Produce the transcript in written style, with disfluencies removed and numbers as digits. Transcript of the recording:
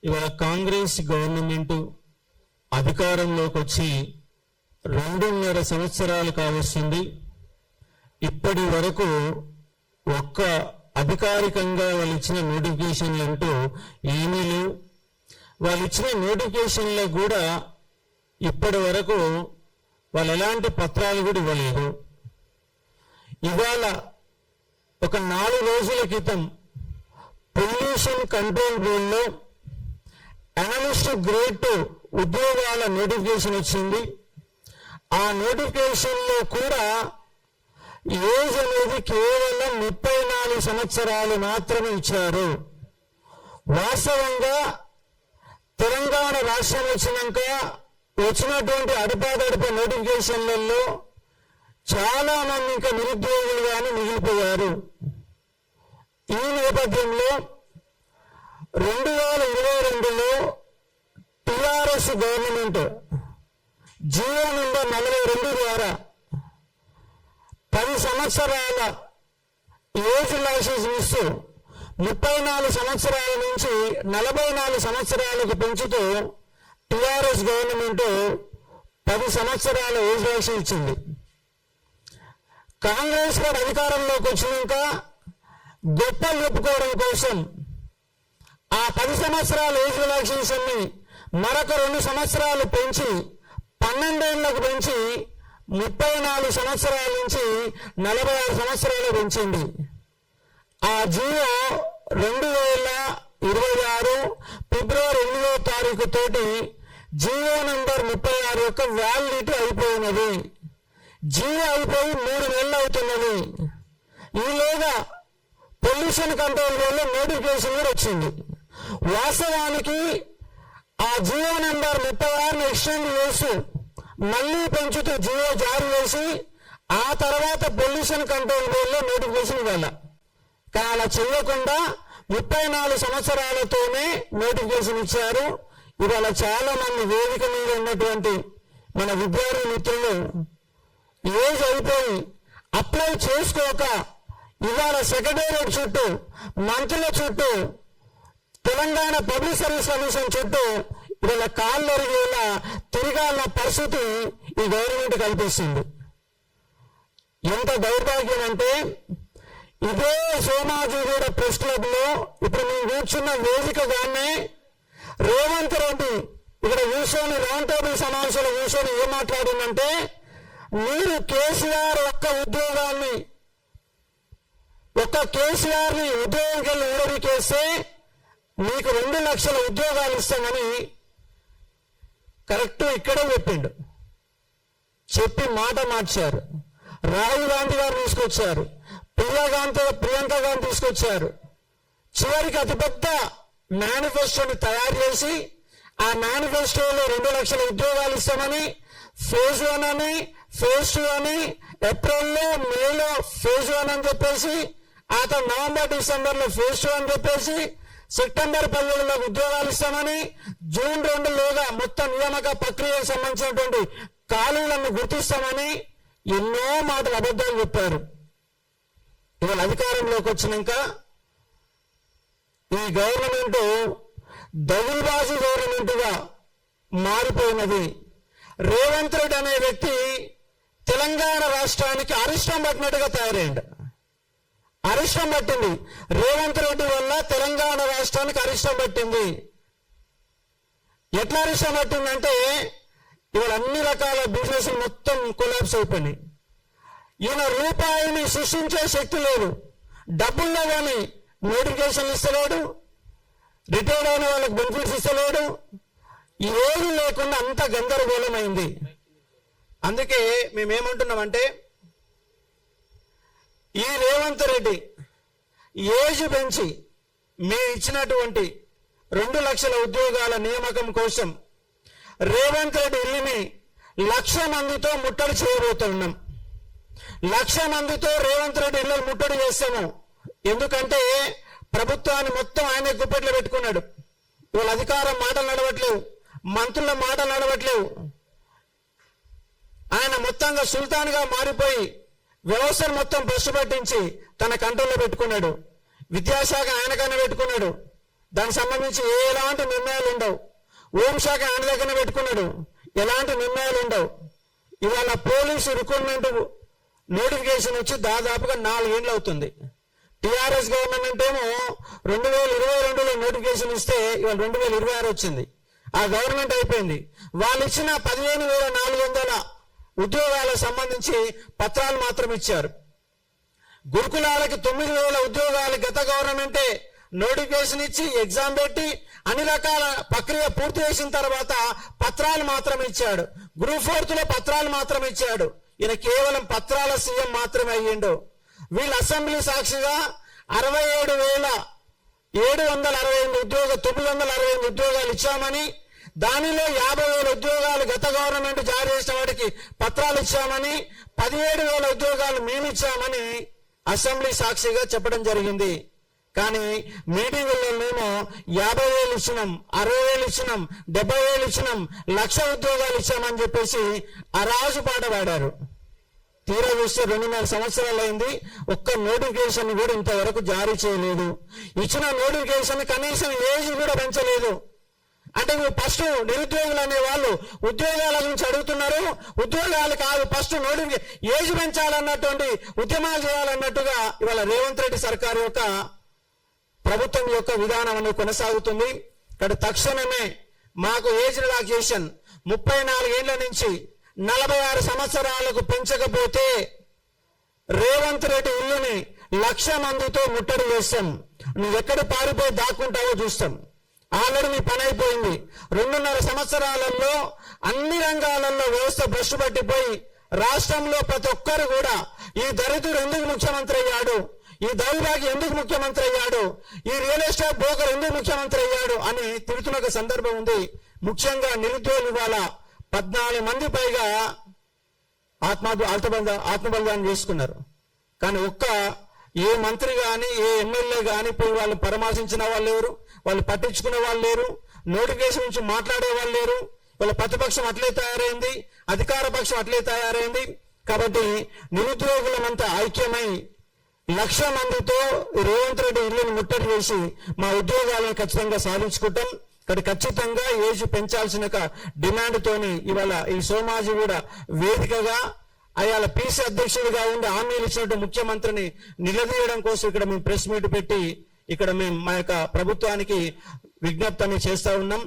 ఇవాళ కాంగ్రెస్ గవర్నమెంట్ అధికారంలోకి వచ్చి 2.5 సంవత్సరాలు కావస్తుంది. ఇప్పటి వరకు ఒక్క అధికారికంగా వాళ్ళు ఇచ్చిన నోటిఫికేషన్లు అంటూ ఏమీ లేవు. వాళ్ళు ఇచ్చిన నోటిఫికేషన్లో కూడా ఇప్పటి వరకు వాళ్ళు ఎలాంటి పత్రాలు కూడా ఇవ్వలేదు. ఇవాళ ఒక 4 రోజుల క్రితం పొల్యూషన్ కంట్రోల్ బోర్డులో అనలిస్ట్ గ్రేడ్ 2 ఉద్యోగాల నోటిఫికేషన్ వచ్చింది. ఆ నోటిఫికేషన్లో కూడా ఏజ్ అనేది కేవలం 34 సంవత్సరాలు మాత్రమే ఇచ్చారు. వాస్తవంగా తెలంగాణ రాష్ట్రం వచ్చినటువంటి అడపాదడప నోటిఫికేషన్లలో చాలా మంది ఇంకా నిరుద్యోగులుగానే మిగిలిపోయారు. ఈ నేపథ్యంలో 2022లో టిఆర్ఎస్ గవర్నమెంట్ జియో నంబర్ 42 ద్వారా 10 సంవత్సరాల ఏజ్ లైసెన్స్ ఇస్తూ 34 సంవత్సరాల నుంచి 44 సంవత్సరాలకు పెంచుతూ టిఆర్ఎస్ గవర్నమెంట్ 10 సంవత్సరాల ఏజ్ లైసెన్స్ ఇచ్చింది. కాంగ్రెస్ పార్టీ అధికారంలోకి వచ్చినాక గొప్పలు చెప్పుకోవడం కోసం ఆ 10 సంవత్సరాల ఏజ్ లైసెన్స్ ని మరొక 2 సంవత్సరాలు పెంచి 12 ఏళ్లకు పెంచి 34 సంవత్సరాల నుంచి 46 సంవత్సరాలు పెంచింది. ఆ జియో 2026 ఫిబ్రవరి 8వ తారీఖు తోటి జియో నంబర్ 36 యొక్క వ్యాలిడిటీ అయిపోయినది. జియో అయిపోయి 3 నెలలు అవుతున్నది. ఈలోగా పొల్యూషన్ కంట్రోల్ బోర్డులో నోటిఫికేషన్ కూడా వచ్చింది. వాస్తవానికి ఆ జియో నంబర్ 36ని ఎక్స్టెండ్ చేస్తూ మళ్ళీ పెంచుతూ జియో జారీ చేసి ఆ తర్వాత పొల్యూషన్ కంట్రోల్ బోర్డులో నోటిఫికేషన్ ఇవ్వాలి. కానీ అలా చేయకుండా 34 సంవత్సరాలతోనే నోటిఫికేషన్ ఇచ్చారు. ఇవాళ చాలా మంది వేదిక మీద ఉన్నటువంటి మన విద్యార్థి మిత్రులు ఏజ్ అయిపోయి అప్లై చేసుకోక ఇవాళ సెక్రటేరియట్ చుట్టూ, మంత్రుల చుట్టూ, తెలంగాణ పబ్లిక్ సర్వీస్ కమిషన్ చుట్టూ ఇవాళ కాళ్ళు అరిగేలా తిరగాల పరిస్థితి ఈ గవర్నమెంట్ కల్పిస్తుంది. ఎంత దౌర్భాగ్యం అంటే ఇదే సోమాజిగూడ ప్రెస్ క్లబ్ లో ఇప్పుడు మేము కూర్చున్న వేదికగానే రేవంత్ రెడ్డి ఇక్కడ కూర్చొని రౌండ్ టేబుల్ సమావేశంలో కూర్చొని ఏం మాట్లాడిందంటే, మీరు కేసీఆర్ ఒక్క కేసీఆర్ని ఉద్యోగాలు ఊడరికేస్తే మీకు 2 లక్షల ఉద్యోగాలు ఇస్తామని కరెక్ట్ ఇక్కడే చెప్పిండు. చెప్పి మాట మార్చారు. రాహుల్ గాంధీ గారు తీసుకొచ్చారు, ప్రియాంక గాంధీ తీసుకొచ్చారు. చివరికి అతిపెద్ద మేనిఫెస్టోని తయారు చేసి ఆ మేనిఫెస్టోలో 2 లక్షల ఉద్యోగాలు ఇస్తామని ఫేజ్ 1 అని, ఫేజ్ 2 అని, ఏప్రిల్లో మేలో ఫేజ్ 1 అని చెప్పేసి, ఆ తర్వాత నవంబర్ డిసెంబర్లో ఫేజ్ 2 అని చెప్పేసి, సెప్టెంబర్ 17లో ఉద్యోగాలు ఇస్తామని, జూన్ 2లోగా మొత్తం నియామక ప్రక్రియకు సంబంధించినటువంటి ఖాళీలను గుర్తిస్తామని ఎన్నో మాటలు అబద్ధాలు చెప్పారు. ఇవాళ అధికారంలోకి వచ్చినాక ఈ గవర్నమెంట్ దగులుబాజీ గవర్నమెంట్ గా మారిపోయినది. రేవంత్ రెడ్డి అనే వ్యక్తి తెలంగాణ రాష్ట్రానికి అరిష్టం పట్టినట్టుగా తయారైంది. అరిష్టం పట్టింది. రేవంత్ రెడ్డి వల్ల తెలంగాణ రాష్ట్రానికి అరిష్టం పట్టింది. ఎట్లా అరిష్టం పట్టిందంటే ఇవాళ అన్ని రకాల బిజినెస్ మొత్తం కొలాప్స్ అయిపోయినాయి. ఈయన రూపాయిని సృష్టించే శక్తి లేదు. డబ్బుల్లో కానీ నోటిఫికేషన్ ఇస్తలేడు, రిటైర్డ్ అయిన వాళ్ళకి బెనిఫిట్స్ ఇస్తలేడు. ఏది లేకుండా అంత గందరగోళమైంది. అందుకే మేమేమంటున్నామంటే, ఈ రేవంత్ రెడ్డి ఏజ్ పెంచి మేము ఇచ్చినటువంటి 2 లక్షల ఉద్యోగాల నియామకం కోసం రేవంత్ రెడ్డి ఇల్లుని 1,00,000 మందితో ముట్టడి చేయబోతున్నాం. 1,00,000 మందితో రేవంత్ రెడ్డి ఇల్లు ముట్టడి చేస్తాము. ఎందుకంటే ప్రభుత్వాన్ని మొత్తం ఆయన గుప్పెట్లో పెట్టుకున్నాడు. వాళ్ళ అధికారం మాటలు నడవట్లేవు, మంత్రుల మాటలు నడవట్లేవు. ఆయన మొత్తంగా సుల్తాన్గా మారిపోయి వ్యవస్థను మొత్తం భ్రష్టు పట్టించి తన కంట్రోల్లో పెట్టుకున్నాడు. విద్యాశాఖ ఆయనకన్నా పెట్టుకున్నాడు, దానికి సంబంధించి ఎలాంటి నిర్ణయాలు ఉండవు. హోంశాఖ ఆయన దగ్గర పెట్టుకున్నాడు, ఎలాంటి నిర్ణయాలు ఉండవు. ఇవాళ పోలీసు రిక్రూట్మెంట్ నోటిఫికేషన్ వచ్చి దాదాపుగా 4 ఏళ్ళు అవుతుంది. టిఆర్ఎస్ గవర్నమెంట్ ఏమో 2022లో నోటిఫికేషన్ ఇస్తే ఇవాళ 2026 వచ్చింది. ఆ గవర్నమెంట్ అయిపోయింది. వాళ్ళు ఇచ్చిన 15,400 ఉద్యోగాలకు సంబంధించి పత్రాలు మాత్రం ఇచ్చారు. గురుకులాలకి 9,000 ఉద్యోగాలు గత గవర్నమెంటే నోటిఫికేషన్ ఇచ్చి ఎగ్జామ్ పెట్టి అన్ని రకాల ప్రక్రియ పూర్తి చేసిన తర్వాత పత్రాలు మాత్రం ఇచ్చాడు. గ్రూప్ 4లో పత్రాలు మాత్రం ఇచ్చాడు. ఈయన కేవలం పత్రాల సీఎం మాత్రమే అయ్యిండు. వీళ్ళ అసెంబ్లీ సాక్షిగా 968 ఉద్యోగాలు ఇచ్చామని, దానిలో 50,000 ఉద్యోగాలు గత గవర్నమెంట్ జారీ చేసిన వాటికి పత్రాలు ఇచ్చామని, 17,000 ఉద్యోగాలు మేము ఇచ్చామని అసెంబ్లీ సాక్షిగా చెప్పడం జరిగింది. కానీ మీటింగుల్లో మేము 50,000 ఇచ్చినాం, 60,000 ఇచ్చినాం, 70,000 ఇచ్చినాం, 1,00,000 ఉద్యోగాలు ఇచ్చామని చెప్పేసి అరాజు పాట పాడారు. తీరా చూస్తే 2.5 సంవత్సరాలు అయింది. ఒక్క నోటిఫికేషన్ కూడా ఇంతవరకు జారీ చేయలేదు. ఇచ్చిన నోటిఫికేషన్ కనీసం ఏజ్ కూడా పెంచలేదు. అంటే ఫస్ట్ నిరుద్యోగులు అనే వాళ్ళు ఉద్యోగాల గురించి అడుగుతున్నారు. ఉద్యోగాలు కాదు, ఫస్ట్ నోటిఫికేషన్ ఏజ్ పెంచాలన్నటువంటి ఉద్యమాలు చేయాలన్నట్టుగా ఇవాళ రేవంత్ రెడ్డి సర్కారు యొక్క ప్రభుత్వం యొక్క విధానం అనేది కొనసాగుతుంది. ఇక్కడ తక్షణమే మాకు ఏజ్ రిలాక్సేషన్ 34 ఏళ్ల నుంచి 46 సంవత్సరాలకు పెంచకపోతే రేవంత్ రెడ్డి ఇల్లుని 1,00,000 మందితో ముట్టడి చేస్తాం. నువ్వు ఎక్కడ పారిపోయి దాక్కుంటావో చూస్తాం. ఆల్రెడీ నీ పని అయిపోయింది. 2.5 సంవత్సరాలలో అన్ని రంగాలలో వ్యవస్థ భ్రష్టు పట్టిపోయి రాష్ట్రంలో ప్రతి ఒక్కరు కూడా ఈ దరిద్రుడు ఎందుకు ముఖ్యమంత్రి అయ్యాడు, ఈ దౌర్భాగ్యం ఎందుకు ముఖ్యమంత్రి అయ్యాడు, ఈ రియల్ ఎస్టేట్ బ్రోకర్ ఎందుకు ముఖ్యమంత్రి అయ్యాడు అని తిరుగుతున్న ఒక సందర్భం ఉంది. ముఖ్యంగా నిరుద్యోగులు ఇవాళ 14 మంది పైగా ఆత్మబలిదానం చేసుకున్నారు. కానీ ఏ మంత్రి కానీ ఏ ఎమ్మెల్యే కానీ పోయి వాళ్ళు పరామర్శించిన వాళ్ళు లేరు, వాళ్ళు పట్టించుకునే వాళ్ళు లేరు, నోటిఫికేషన్ నుంచి మాట్లాడే వాళ్ళు లేరు. వాళ్ళ ప్రతిపక్షం అట్లే తయారైంది, అధికార పక్షం అట్లే తయారైంది. కాబట్టి నిరుద్యోగులమంతా ఐక్యమై 1,00,000 మందితో రేవంత్ రెడ్డి ఇల్లుని ముట్టడి చేసి మా ఉద్యోగాలను ఖచ్చితంగా సాధించుకుంటాం. ఇక్కడ ఖచ్చితంగా ఏజ్ పెంచాల్సిన డిమాండ్ తోని ఇవాళ ఈ సోమాజి కూడా వేదికగా అయాల పీసీ అధ్యక్షుడిగా ఉండి హామీలు ఇచ్చినట్టు ముఖ్యమంత్రిని నిలదీయడం కోసం ఇక్కడ మేము ప్రెస్ మీట్ పెట్టి ఇక్కడ మేము మా యొక్క ప్రభుత్వానికి విజ్ఞప్తి చేస్తా ఉన్నాం.